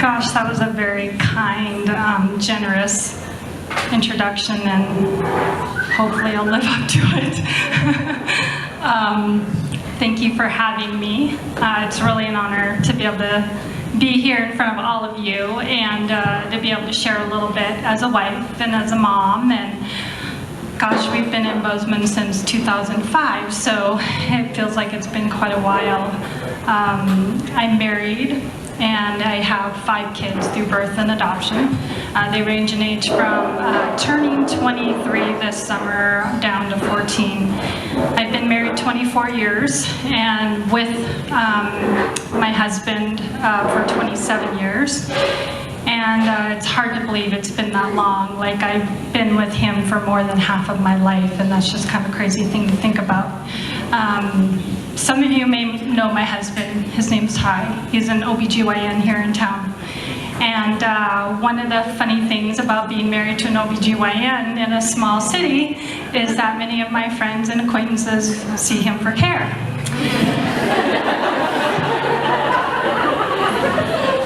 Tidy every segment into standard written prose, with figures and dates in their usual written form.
Gosh, that was a very kind, generous introduction, and hopefully I'll live up to it. Thank you for having me. It's really an honor to be able to be here in front of all of you and to be able to share a little bit as a wife and as a mom. And gosh, we've been in Bozeman since 2005, so it feels like it's been quite a while. I'm married, and I have 5 kids through birth and adoption. They range in age from turning 23 this summer down to 14. I've been married 24 years, and with my husband for 27 years. And it's hard to believe it's been that long. Like, I've been with him for more than half of my life, and that's just kind of a crazy thing to think about. Some of you may know my husband. His name's Ty. He's an OBGYN here in town. And one of the funny things about being married to an OBGYN in a small city is that many of my friends and acquaintances see him for care.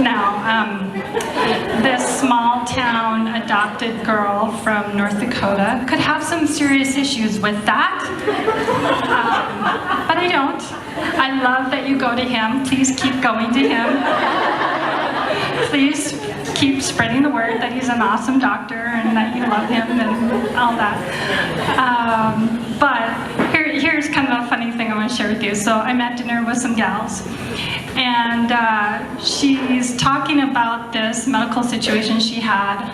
Now, this small town adopted girl from North Dakota could have some serious issues with that, but I don't. I love that you go to him. Please keep going to him. Please keep spreading the word that he's an awesome doctor and that you love him and all that. But here's kind of a funny thing I want to share with you. So I'm at dinner with some gals, and she's talking about this medical situation she had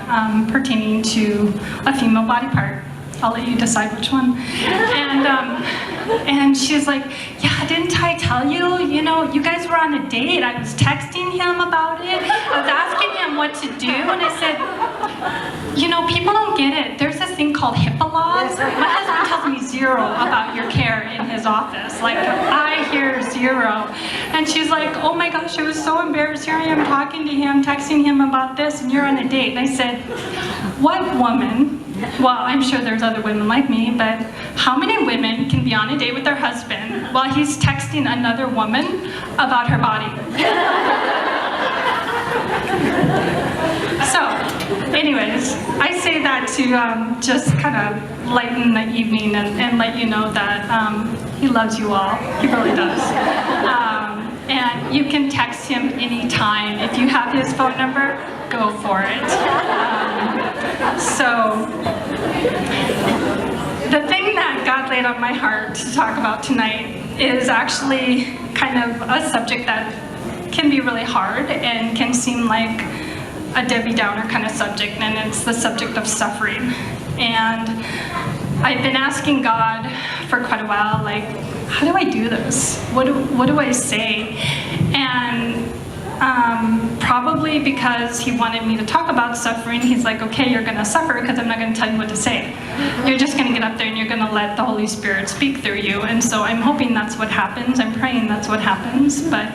pertaining to a female body part. I'll let you decide which one. And she's like, yeah, didn't I tell you, you guys were on a date. I was texting him about it. I was asking him what to do, and I said, people don't get it. There's this thing called HIPAA laws. My husband tells me 0 about your care in his office. Like, I hear 0. And she's like, oh my gosh, I was so embarrassed. Here I am talking to him, texting him about this, and you're on a date. And I said, what woman, well, I'm sure there's other women like me, but how many women can be on a date with their husband while he's texting another woman about her body? So, anyways, I say that to just kind of lighten the evening and let you know that he loves you all. He really does. And you can text him anytime. If you have his phone number, go for it. So, the thing that God laid on my heart to talk about tonight is actually kind of a subject that can be really hard and can seem like a Debbie Downer kind of subject, and it's the subject of suffering. And I've been asking God for quite a while, like, how do I do this? What do I say? And probably because he wanted me to talk about suffering, he's like, okay, you're gonna suffer because I'm not gonna tell you what to say. You're just gonna get up there and you're gonna let the Holy Spirit speak through you. And so I'm hoping that's what happens. I'm praying that's what happens. But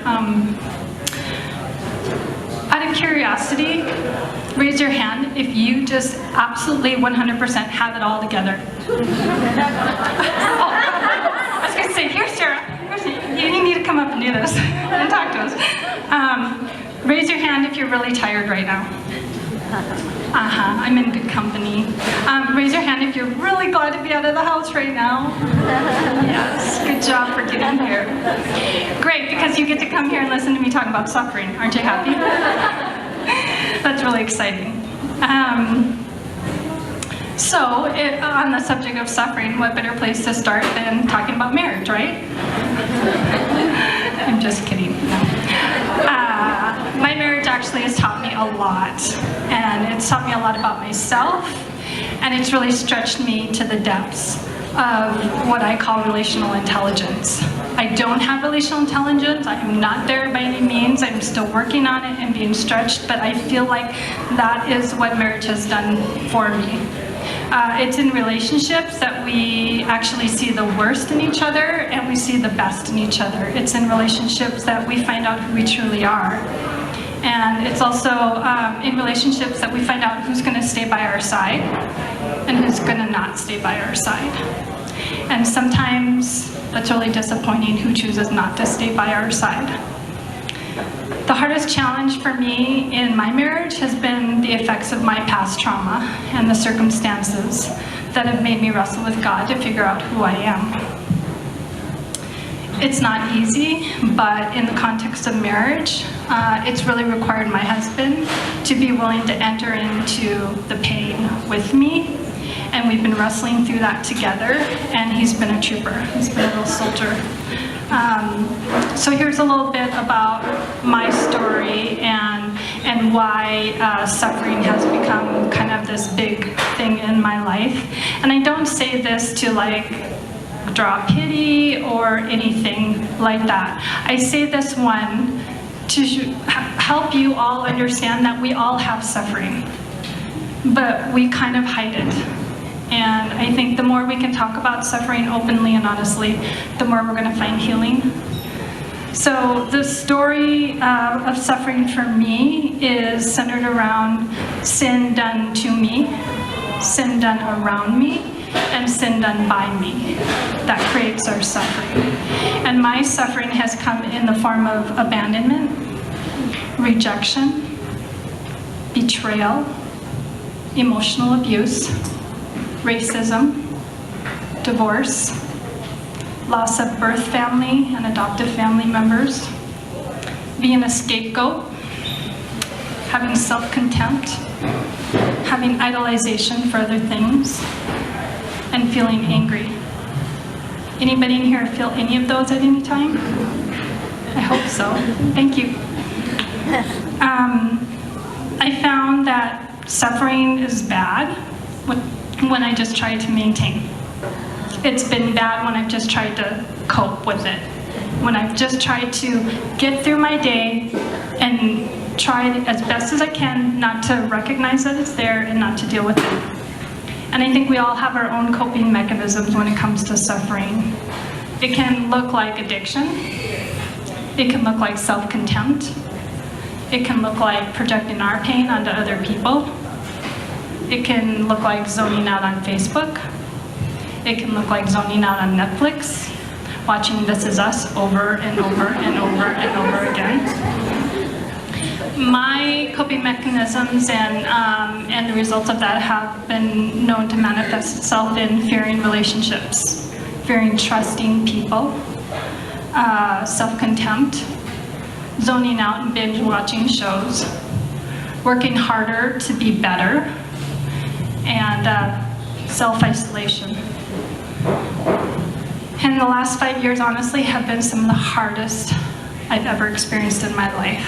out of curiosity, raise your hand if you just absolutely 100% have it all together. Oh, I was gonna say, here, Sarah. You need to come up and do this and talk to us. Raise your hand if you're really tired right now. I'm in good company. Raise your hand if you're really glad to be out of the house right now. Yes, good job for getting here. Great, because you get to come here and listen to me talk about suffering. Aren't you happy? That's really exciting. So, on the subject of suffering, what better place to start than talking about marriage, right? I'm just kidding. My marriage actually has taught me a lot, and it's taught me a lot about myself, and it's really stretched me to the depths of what I call relational intelligence. I don't have relational intelligence. I am not there by any means. I'm still working on it and being stretched, but I feel like that is what marriage has done for me. It's in relationships that we actually see the worst in each other and we see the best in each other. It's in relationships that we find out who we truly are. And it's also in relationships that we find out who's going to stay by our side and who's going to not stay by our side. And sometimes that's really disappointing, who chooses not to stay by our side. The The hardest challenge for me in my marriage has been the effects of my past trauma and the circumstances that have made me wrestle with God to figure out who I am. It's not easy, but in the context of marriage, it's really required my husband to be willing to enter into the pain with me. And we've been wrestling through that together, and he's been a trooper. He's been a real soldier. So here's a little bit about my story and why suffering has become kind of this big thing in my life. And I don't say this to draw pity or anything like that. I say this one to help you all understand that we all have suffering, but we kind of hide it. And I think the more we can talk about suffering openly and honestly, the more we're going to find healing. So the story of suffering for me is centered around sin done to me, sin done around me, and sin done by me. That creates our suffering. And my suffering has come in the form of abandonment, rejection, betrayal, emotional abuse, racism, divorce, loss of birth family and adoptive family members, being a scapegoat, having self-contempt, having idolization for other things, and feeling angry. Anybody in here feel any of those at any time? I hope so. Thank you. I found that suffering is bad when I just try to maintain. It's been bad when I've just tried to cope with it. When I've just tried to get through my day and try as best as I can not to recognize that it's there and not to deal with it. And I think we all have our own coping mechanisms when it comes to suffering. It can look like addiction. It can look like self-contempt. It can look like projecting our pain onto other people. It can look like zoning out on Facebook. It can look like zoning out on Netflix, watching This Is Us over and over and over and over again. My coping mechanisms and the results of that have been known to manifest itself in fearing relationships, fearing trusting people, self-contempt, zoning out and binge watching shows, working harder to be better, and self-isolation. And the last 5 years, honestly, have been some of the hardest I've ever experienced in my life.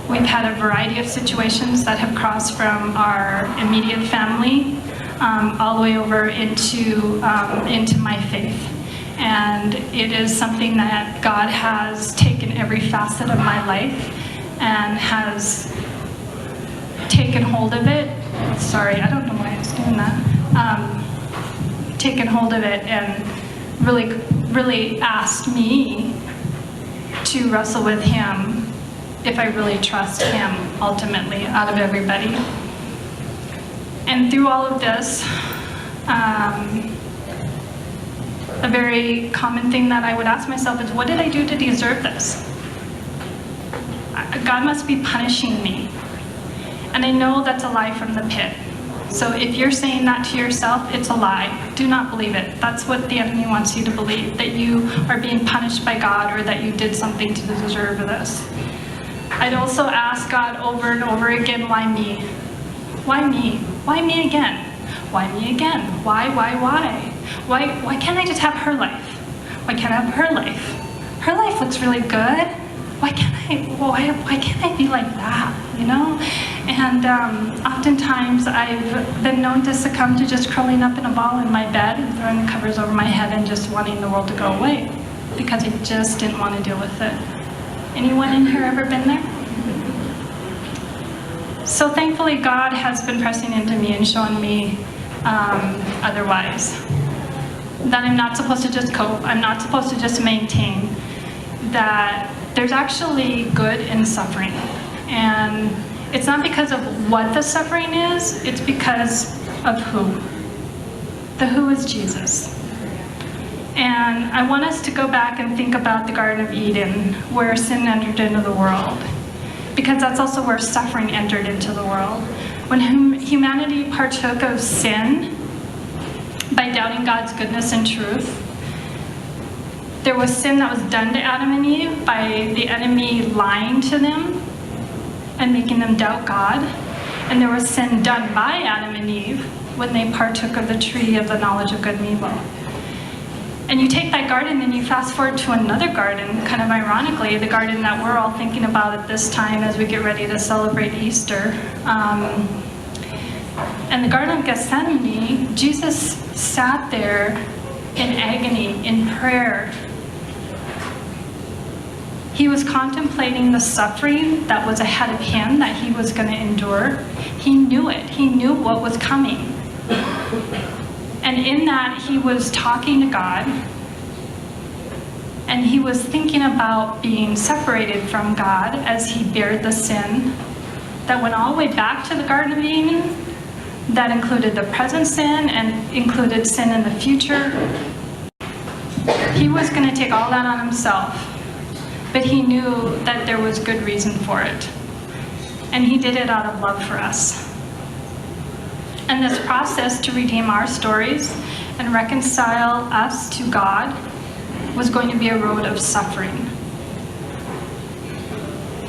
We've had a variety of situations that have crossed from our immediate family all the way over into my faith. And it is something that God has taken every facet of my life and has taken hold of it. Sorry, I don't know why I was doing that. Taken hold of it and really asked me to wrestle with Him if I really trust Him ultimately out of everybody. And through all of this, a very common thing that I would ask myself is, what did I do to deserve this? God must be punishing me. And I know that's a lie from the pit. So if you're saying that to yourself, it's a lie. Do not believe it. That's what the enemy wants you to believe, that you are being punished by God or that you did something to deserve this. I'd also ask God over and over again, why me? Why me? Why me again? Why me again? Why? Why can't I just have her life? Why can't I have her life? Her life looks really good. Why can't I be like that, you know? And oftentimes I've been known to succumb to just curling up in a ball in my bed and throwing the covers over my head and just wanting the world to go away because I just didn't want to deal with it. Anyone in here ever been there? So thankfully God has been pressing into me and showing me otherwise. That I'm not supposed to just cope, I'm not supposed to just maintain, that there's actually good in suffering. And it's not because of what the suffering is, it's because of who. The who is Jesus. And I want us to go back and think about the Garden of Eden, where sin entered into the world, because that's also where suffering entered into the world. When humanity partook of sin by doubting God's goodness and truth, there was sin that was done to Adam and Eve by the enemy lying to them and making them doubt God. And there was sin done by Adam and Eve when they partook of the tree of the knowledge of good and evil. And you take that garden and you fast forward to another garden, kind of ironically, the garden that we're all thinking about at this time as we get ready to celebrate Easter. And the Garden of Gethsemane, Jesus sat there in agony, in prayer. He was contemplating the suffering that was ahead of him, that he was going to endure. He knew it. He knew what was coming. And in that, he was talking to God. And he was thinking about being separated from God as he bared the sin that went all the way back to the Garden of Eden, that included the present sin and included sin in the future. He was going to take all that on himself, but he knew that there was good reason for it. And he did it out of love for us. And this process to redeem our stories and reconcile us to God was going to be a road of suffering.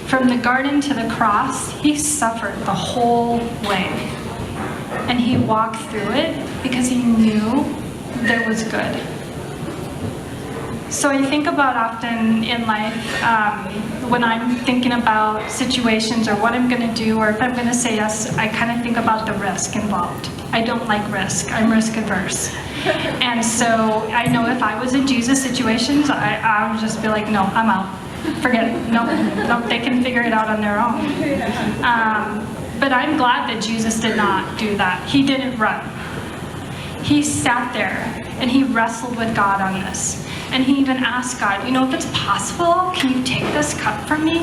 From the garden to the cross, he suffered the whole way. And he walked through it because he knew there was good. So I think about often in life, when I'm thinking about situations or what I'm going to do, or if I'm going to say yes, I kind of think about the risk involved. I don't like risk. I'm risk averse. And so I know if I was in Jesus' situations, I would just be like, no, I'm out. Forget it. No, they can figure it out on their own. But I'm glad that Jesus did not do that. He didn't run. He sat there and he wrestled with God on this. And he even asked God, if it's possible, can you take this cup from me?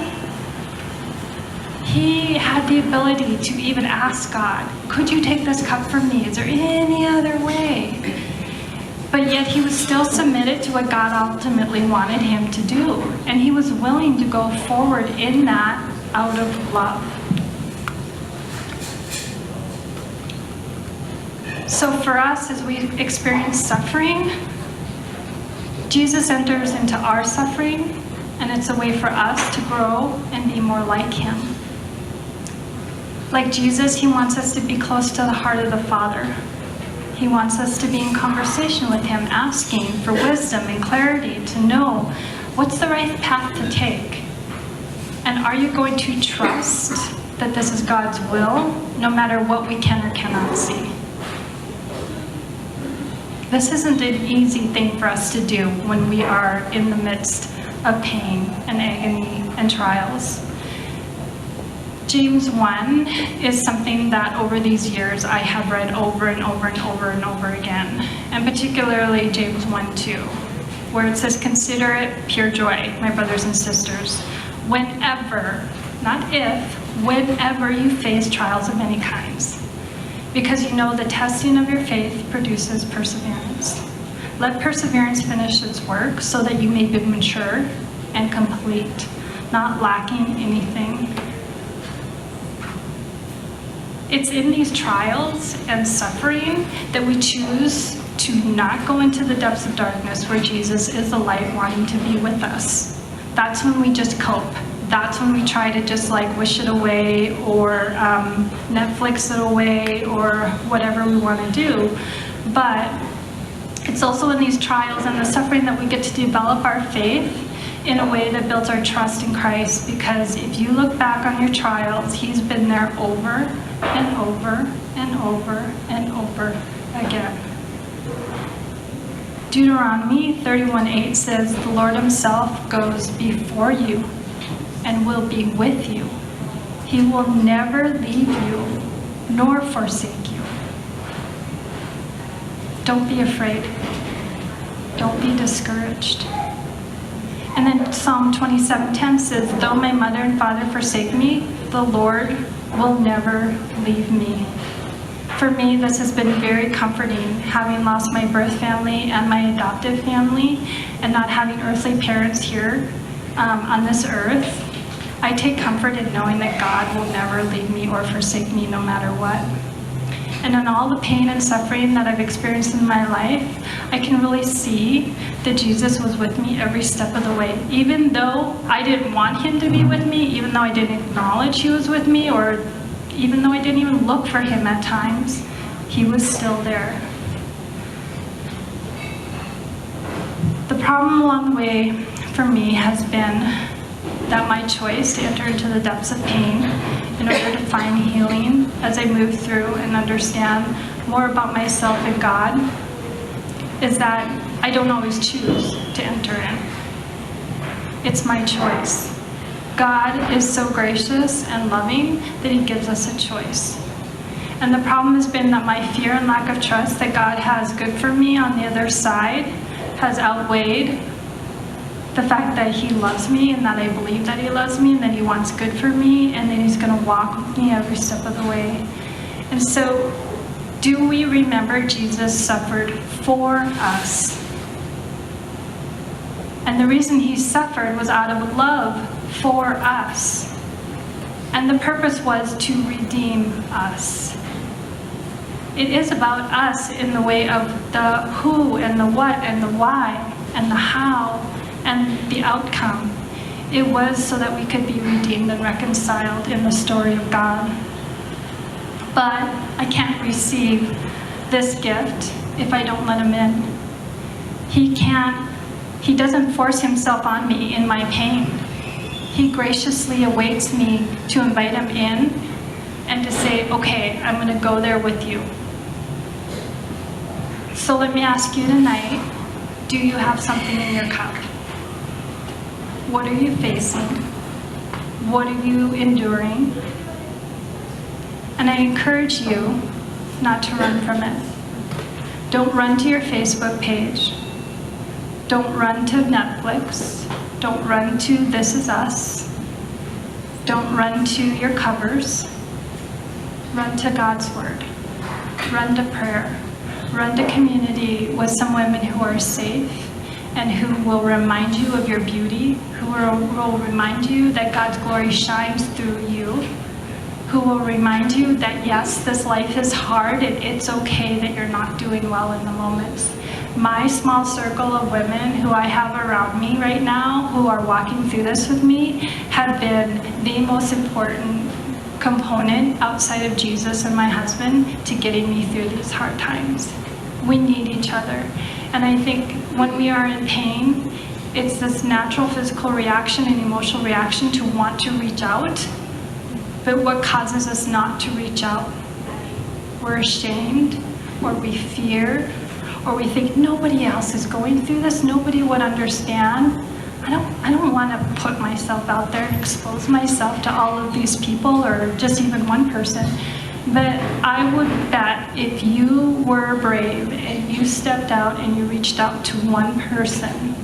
He had the ability to even ask God, could you take this cup from me? Is there any other way? But yet he was still submitted to what God ultimately wanted him to do. And he was willing to go forward in that out of love. So for us, as we experience suffering, Jesus enters into our suffering, and it's a way for us to grow and be more like him. Like Jesus, he wants us to be close to the heart of the Father. He wants us to be in conversation with him, asking for wisdom and clarity to know what's the right path to take. And are you going to trust that this is God's will, no matter what we can or cannot see? This isn't an easy thing for us to do when we are in the midst of pain and agony and trials. James 1 is something that over these years I have read over and over and over and over again, and particularly James 1:2, where it says, "Consider it pure joy, my brothers and sisters, whenever, not if, whenever you face trials of any kinds, because you know the testing of your faith produces perseverance. Let perseverance finish its work so that you may be mature and complete, not lacking anything." It's in these trials and suffering that we choose to not go into the depths of darkness where Jesus is the light wanting to be with us. That's when we just cope. That's when we try to just wish it away or Netflix it away or whatever we want to do. But it's also in these trials and the suffering that we get to develop our faith in a way that builds our trust in Christ, because if you look back on your trials, he's been there over and over and over and over again. Deuteronomy 31:8 says, "The Lord himself goes before you and will be with you. He will never leave you nor forsake you." Don't be afraid. Don't be discouraged. And then Psalm 27:10 says, "Though my mother and father forsake me, the Lord will never leave me." For me, this has been very comforting, having lost my birth family and my adoptive family, and not having earthly parents here on this earth. I take comfort in knowing that God will never leave me or forsake me no matter what. And in all the pain and suffering that I've experienced in my life, I can really see that Jesus was with me every step of the way. Even though I didn't want him to be with me, even though I didn't acknowledge he was with me, or even though I didn't even look for him at times, he was still there. The problem along the way for me has been that my choice to enter into the depths of pain in order to find healing as I move through and understand more about myself and God is that I don't always choose to enter in. It's my choice. God is so gracious and loving that he gives us a choice. And the problem has been that my fear and lack of trust that God has good for me on the other side has outweighed the fact that he loves me and that I believe that he loves me and that he wants good for me and that he's going to walk with me every step of the way. And so, do we remember Jesus suffered for us? And the reason he suffered was out of love for us. And the purpose was to redeem us. It is about us in the way of the who and the what and the why and the how and the outcome. It was so that we could be redeemed and reconciled in the story of God. But I can't receive this gift if I don't let him in. He doesn't force himself on me in my pain. He graciously awaits me to invite him in and to say, okay, I'm going to go there with you. So let me ask you tonight, do you have something in your cup? What are you facing? What are you enduring? And I encourage you not to run from it. Don't run to your Facebook page. Don't run to Netflix. Don't run to This Is Us. Don't run to your covers. Run to God's Word. Run to prayer. Run to community with some women who are safe and who will remind you of your beauty, who will remind you that God's glory shines through you, who will remind you that yes, this life is hard and it's okay that you're not doing well in the moments. My small circle of women who I have around me right now, who are walking through this with me, have been the most important component outside of Jesus and my husband to getting me through these hard times. We need each other. And I think when we are in pain, it's this natural physical reaction and emotional reaction to want to reach out. But what causes us not to reach out? We're ashamed, or we fear, or we think nobody else is going through this, nobody would understand. I don't want to put myself out there and expose myself to all of these people or just even one person. But I would bet if you were brave and you stepped out and you reached out to one person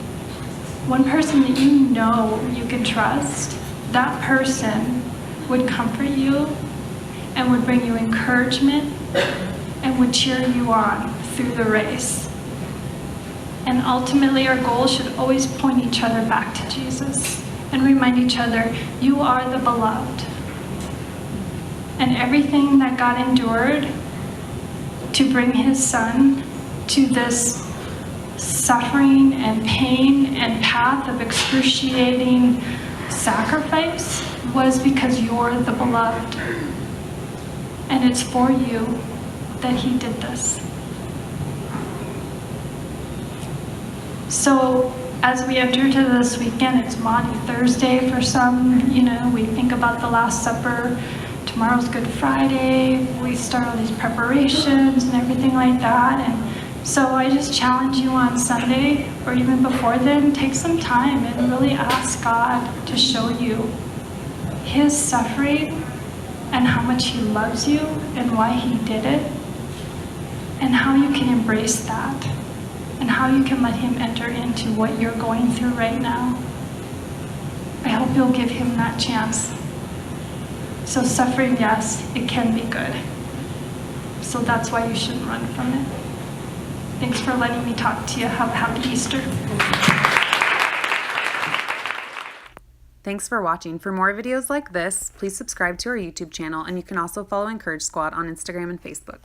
that you know you can trust, that person would comfort you and would bring you encouragement and would cheer you on through the race. And ultimately, our goal should always point each other back to Jesus and remind each other, you are the beloved. And everything that God endured to bring his son to this suffering and pain and path of excruciating sacrifice was because you're the beloved. And it's for you that he did this. So as we enter into this weekend, it's Maundy Thursday for some, we think about the Last Supper. Tomorrow's Good Friday. We start all these preparations and everything like that. And so I just challenge you on Sunday, or even before then, take some time and really ask God to show you his suffering and how much he loves you and why he did it, and how you can embrace that, and how you can let him enter into what you're going through right now. I hope you'll give him that chance. So suffering, yes, it can be good. So that's why you shouldn't run from it. Thanks for letting me talk to you. Have a happy Easter. Thanks for watching. For more videos like this, please subscribe to our YouTube channel, and you can also follow Encourage Squad on Instagram and Facebook.